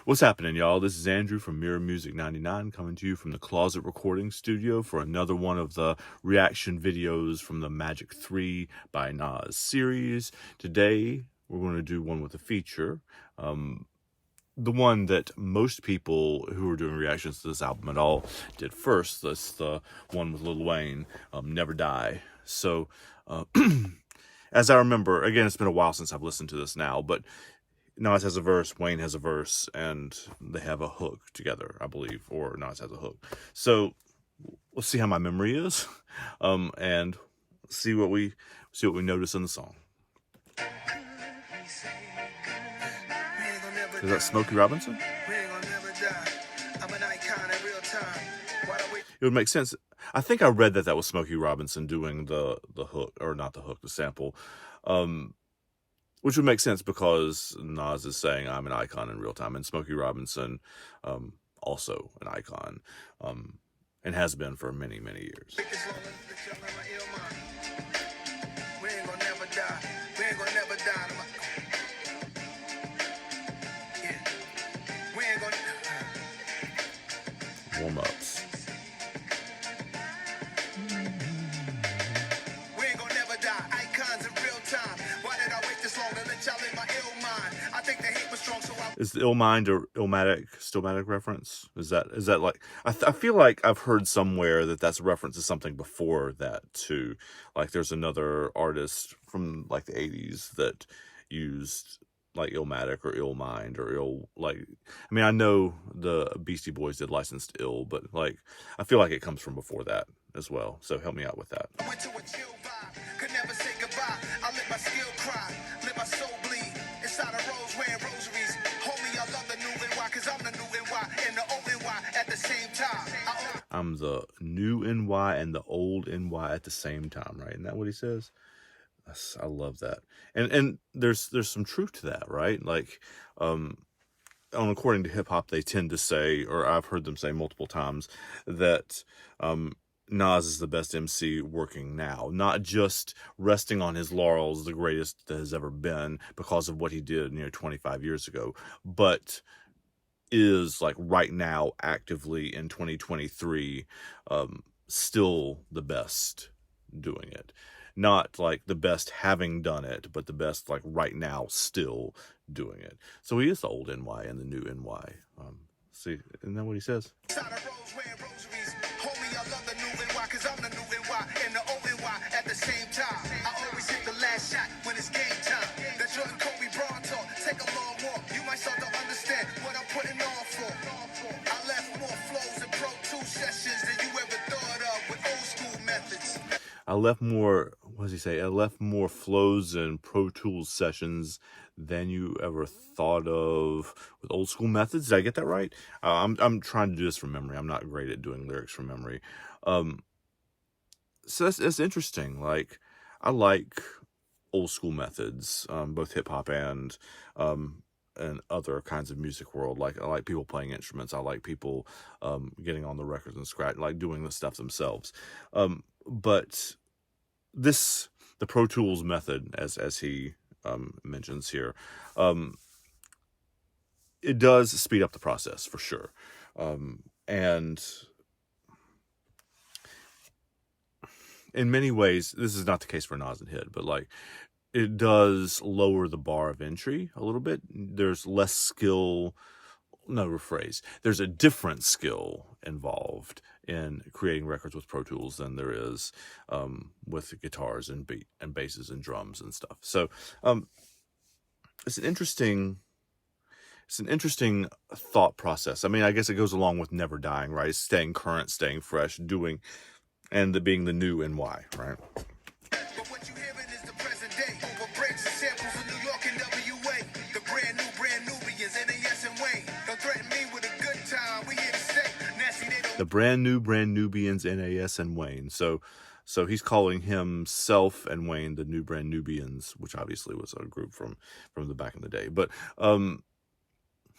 What's happening, y'all? This is Andrew from Mirror Music 99 coming to you from the Closet Recording Studio for another one of the reaction videos from the Magic 3 by NaS series. Today, we're going to do one with a feature. The one that most people who are doing reactions to this album at all did first. That's the one with Lil Wayne, Never Die. So, as I remember, again, it's been a while since I've listened to this now, but Nas has a verse, Wayne has a verse, and they have a hook together, I believe, or Nas has a hook. So let's see how my memory is, and see what we notice in the song. Is that Smokey Robinson? It would make sense. I think I read that was Smokey Robinson doing the hook, or not the hook, the sample. Which would make sense because Nas is saying I'm an icon in real time, and Smokey Robinson, also an icon, and has been for many, many years. Warm-ups. Is the Illmind or Stillmatic reference? Is that like, I feel like I've heard somewhere that that's a reference to something before that too. Like there's another artist from like the 80s that used like Illmatic or Illmind or I mean, I know the Beastie Boys did Licensed Ill, but like I feel like it comes from before that as well. So help me out with that. I went to a chill vibe, could never say goodbye. I let my skill cry, let my soul bleed. Inside a rose wearing rosaries. Homie, I love the new NY, cause I'm the new NY and the old NY at the same time. I'm the new NY and the old NY at the same time, right? Isn't that what he says? I love that. And there's some truth to that, right? Like, according to hip hop, they tend to say, or I've heard them say multiple times, that Nas is the best MC working now, not just resting on his laurels, the greatest that has ever been because of what he did 25 years ago, but is like right now actively in 2023 still the best doing it. Not like the best having done it, but the best like right now still doing it. So he is the old NY and the new NY. See, isn't that what he says? I left more, what does he say? I left more flows and Pro Tools sessions than you ever thought of with old school methods. Did I get that right? I'm trying to do this from memory. I'm not great at doing lyrics from memory. So that's interesting. Like, I like old school methods, both hip hop and other kinds of music world. Like, I like people playing instruments. I like people getting on the records and scratch, like doing the stuff themselves. But the Pro Tools method, as he mentions here, it does speed up the process for sure. And in many ways, this is not the case for Nas and Hid, but like, it does lower the bar of entry a little bit. There's less skill. No, rephrase. There's a different skill involved in creating records with Pro Tools than there is with guitars and basses and drums and stuff. So it's an interesting thought process. I mean, I guess it goes along with never dying, right? It's staying current, staying fresh, doing, and being the new NY, right? The brand Nubians, NaS, and Wayne. So he's calling himself and Wayne the new brand Nubians, which obviously was a group from the back in the day. But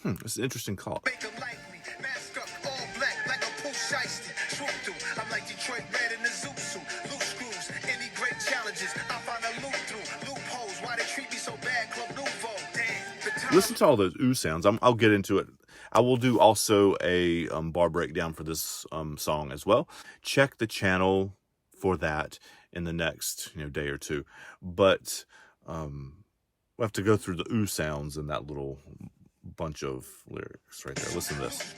it's an interesting call. listen to all those ooh sounds. I'll get into it. I will do also a bar breakdown for this song as well. Check the channel for that in the next day or two. But we'll have to go through the ooh sounds in that little bunch of lyrics right there. Listen to this.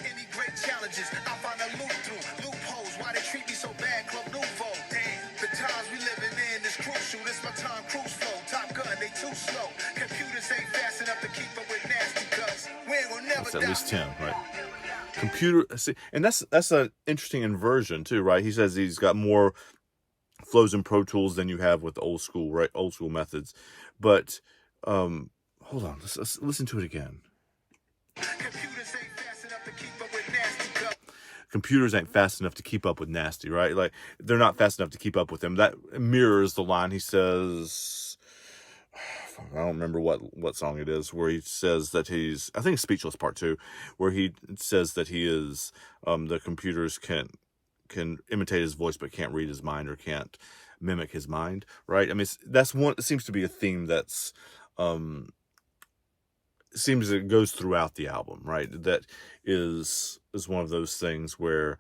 Any great challenges, I find a loop through loopholes. Why they treat me so bad? Club Nouveau. Damn, the times we living in is crucial. This my time cruise flow. Top Gun, they too slow. Computers ain't fast enough to keep up with nasty cuts. We ain't gonna never. That's at least 10, right? Computer, see, and that's an interesting inversion too, right? He says he's got more flows in Pro Tools than you have with old school, right? Old school methods, but hold on, let's listen to it again. Computers ain't fast enough to keep up with nasty cuts. Computers ain't fast enough to keep up with nasty, right? Like they're not fast enough to keep up with them. That mirrors the line he says. I don't remember what song it is where he says that he's, I think it's Speechless Part 2, where he says that he is, the computers can imitate his voice but can't read his mind or can't mimic his mind, right? I mean, that's one, it seems to be a theme that's, seems it goes throughout the album, right? That is one of those things where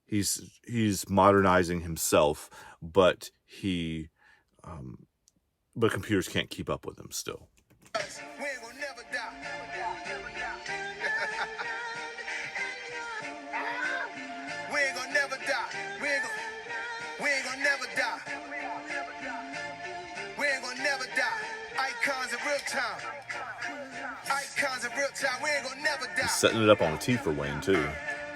he's modernizing himself, but but computers can't keep up with him still. We ain't gonna never die. We ain't gonna never die. We ain't gonna never die. We ain't gonna never die. Icons in real time. Icons in real time. We ain't gonna never die. He's setting it up on the T for Wayne too.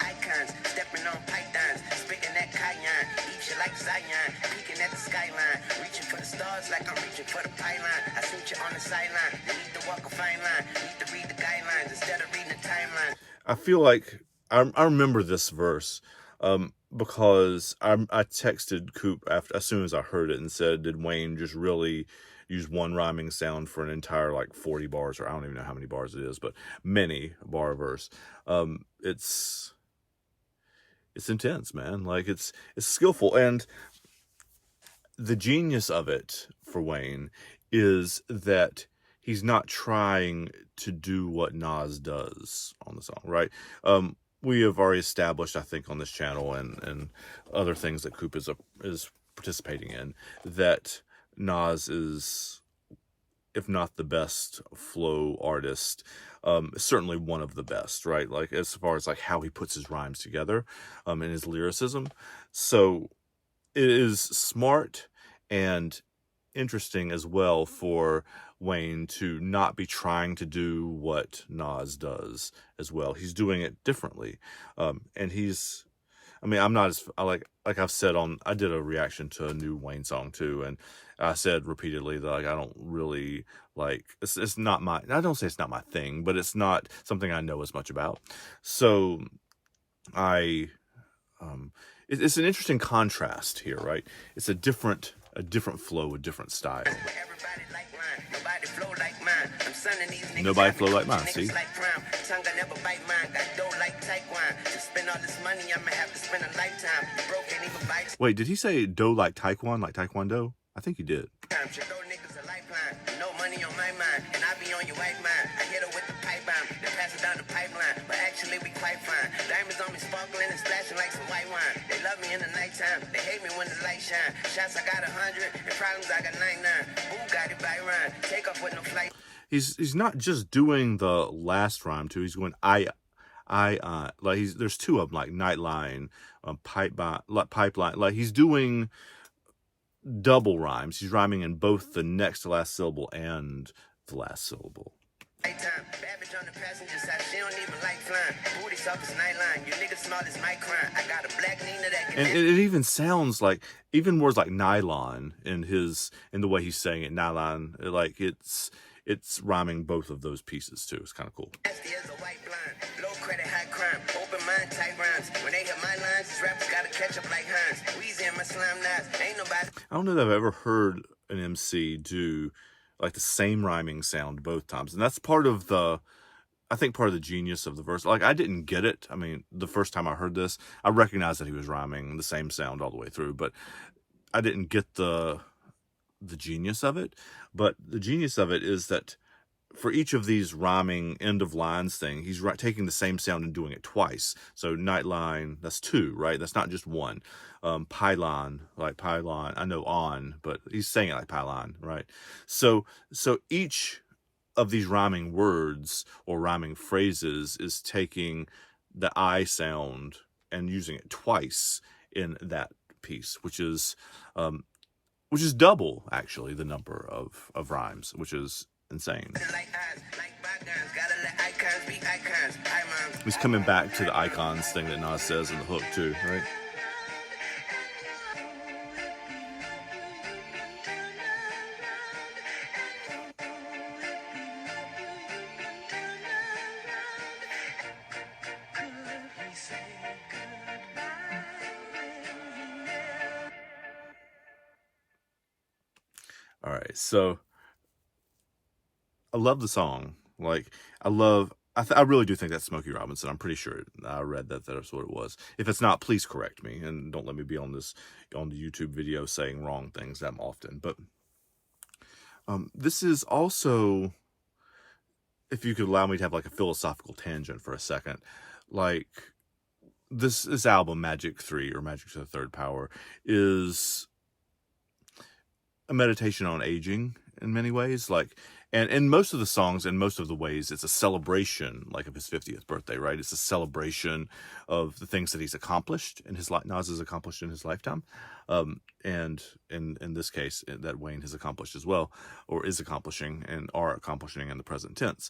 Icons stepping on pythons, spitting that cayenne, eat you like Zion, peeking at the skyline, reaching for the stars like I'm reaching for the pylon. I seen you on the sideline, you need to walk a fine line, need to read the guidelines instead of reading the timeline. I feel like I remember this verse because I texted Coop as soon as I heard it and said, did Wayne just really use one rhyming sound for an entire like 40 bars, or I don't even know how many bars it is, but many bar verse. It's intense, man. Like it's skillful, and the genius of it for Wayne is that he's not trying to do what NaS does on the song, right? We have already established, I think, on this channel and other things that Coop is participating in, that NaS is, if not the best flow artist, certainly one of the best, right? Like as far as like how he puts his rhymes together, and his lyricism. So it is smart and interesting as well for Wayne to not be trying to do what NaS does as well. He's doing it differently. And he's, I mean, I'm not as, like I've said I did a reaction to a new Wayne song too, and I said repeatedly that like I don't really like, it's not my, I don't say it's not my thing, but it's not something I know as much about. So it's an interesting contrast here, right? It's a different flow, a different style. Nobody flow like mine. I'm sunning these niggas. Nobody flow like mine, see? Like crime. Tongue I never bite mine. Got dough like Taekwondo. To spend all this money, I'ma have to spend a lifetime. You broke, can't even bite. Wait, did he say dough like Taekwondo, like Taekwondo? I think he did. Your dough niggas a lifeline. No money on my mind, and I be on your wife mind. I hit her with the pipe bomb, then pass it down the pipeline. But actually, we quite fine. Diamonds on me sparkling and splashing like some white wine. They love me in the nighttime. They hate me when the light shine. Shots I got 100, and problems I got 99. Boo got it by rhyme. Take off with no flight. He's not just doing the last rhyme too. He's going like there's two of them, like nightline, pipeline. Like he's doing double rhymes. He's rhyming in both the next to last syllable and the last syllable. Babbage on the passenger side, she don't even like flying. Booty soft as nightline, you niggas small as my crime. I got a black Nina that can. And it even sounds like, even words like nylon in the way he's saying it, nylon, like it's rhyming both of those pieces too. It's kind of cool. Nasty as a white blind, low credit, high crime, open mind, tight rhymes. When they hit my lines, these rappers gotta catch up like Hines. Weezy and my slime knives, ain't nobody. I don't know that I've ever heard an MC do like the same rhyming sound both times, and that's part of the genius of the verse. Like I didn't get it. I mean, the first time I heard this, I recognized that he was rhyming the same sound all the way through, but I didn't get the genius of it. But the genius of it is that for each of these rhyming end of lines thing, he's taking the same sound and doing it twice. So nightline, that's two, right? That's not just one. Pylon, like pylon, I know on, but he's saying it like pylon, right? So each of these rhyming words or rhyming phrases is taking the I sound and using it twice in that piece, which is double actually the number of rhymes, which is insane. He's coming back to the icons thing that NaS says in the hook too, right? All right, so I love the song. Like, I really do think that's Smokey Robinson. I'm pretty sure I read that that's what it was. If it's not, please correct me and don't let me be on the YouTube video saying wrong things that often. But this is also, if you could allow me to have like a philosophical tangent for a second, like this album, Magic 3 or Magic to the Third Power, is a meditation on aging in many ways. Like, and in most of the songs, in most of the ways, it's a celebration, like of his 50th birthday, right? It's a celebration of the things that he's accomplished in his life. NaS has accomplished in his lifetime, and in this case, that Wayne has accomplished as well, or is accomplishing and are accomplishing in the present tense.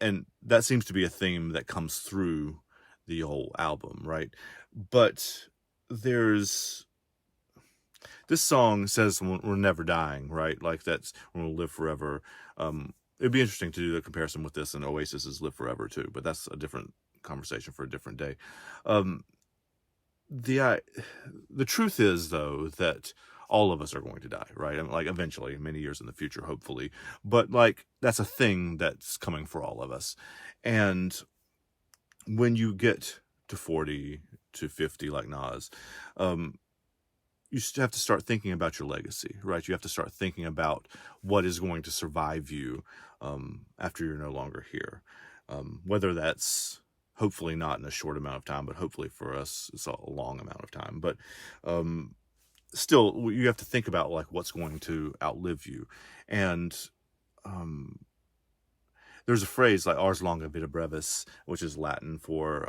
And that seems to be a theme that comes through the whole album, right? But this song says we're never dying, right? Like that's when we'll live forever. It'd be interesting to do the comparison with this and Oasis's Live Forever too, but that's a different conversation for a different day. The truth is though that all of us are going to die, right? I mean, like eventually, many years in the future, hopefully. But like that's a thing that's coming for all of us. And when you get to 40 to 50 like NaS, you have to start thinking about your legacy, right? You have to start thinking about what is going to survive you after you're no longer here. Whether that's hopefully not in a short amount of time, but hopefully for us, it's a long amount of time. But still, you have to think about like what's going to outlive you. And there's a phrase like ars longa vita brevis, which is Latin for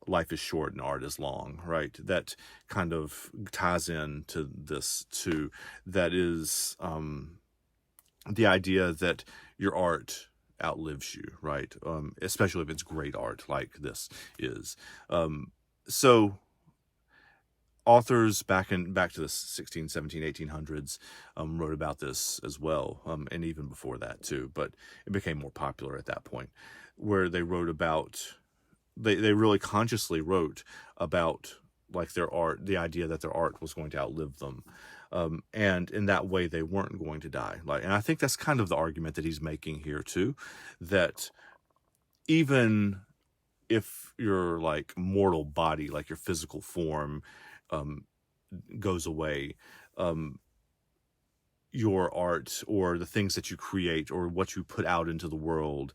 life is short and art is long, right? That kind of ties into this too. That is the idea that your art outlives you, right? Especially if it's great art like this is. So authors back to the 16, 17, 1800s wrote about this as well, and even before that too, but it became more popular at that point, where they wrote about, they really consciously wrote about like their art, the idea that their art was going to outlive them. And in that way, they weren't going to die. Like, and I think that's kind of the argument that he's making here too, that even if your like mortal body, like your physical form, goes away, your art or the things that you create or what you put out into the world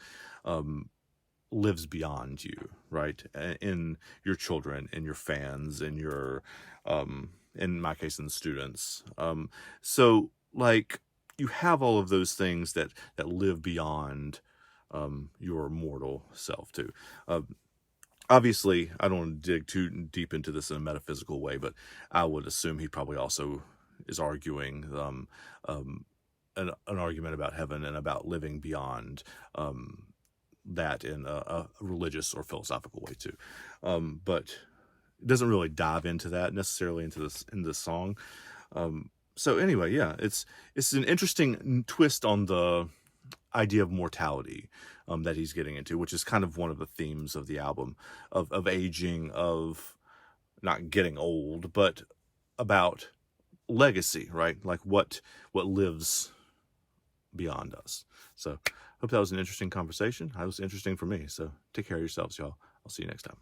lives beyond you, right? In your children, in your fans, in your in my case, in students. So like you have all of those things that live beyond your mortal self too. Obviously, I don't want to dig too deep into this in a metaphysical way, but I would assume he probably also is arguing an argument about heaven and about living beyond that in a religious or philosophical way too. But it doesn't really dive into that necessarily in this song. So anyway, yeah, it's an interesting twist on the idea of mortality that he's getting into, which is kind of one of the themes of the album, of aging, of not getting old, but about legacy, right? Like what lives beyond us. So hope that was an interesting conversation. That was interesting for me. So take care of yourselves, y'all. I'll see you next time.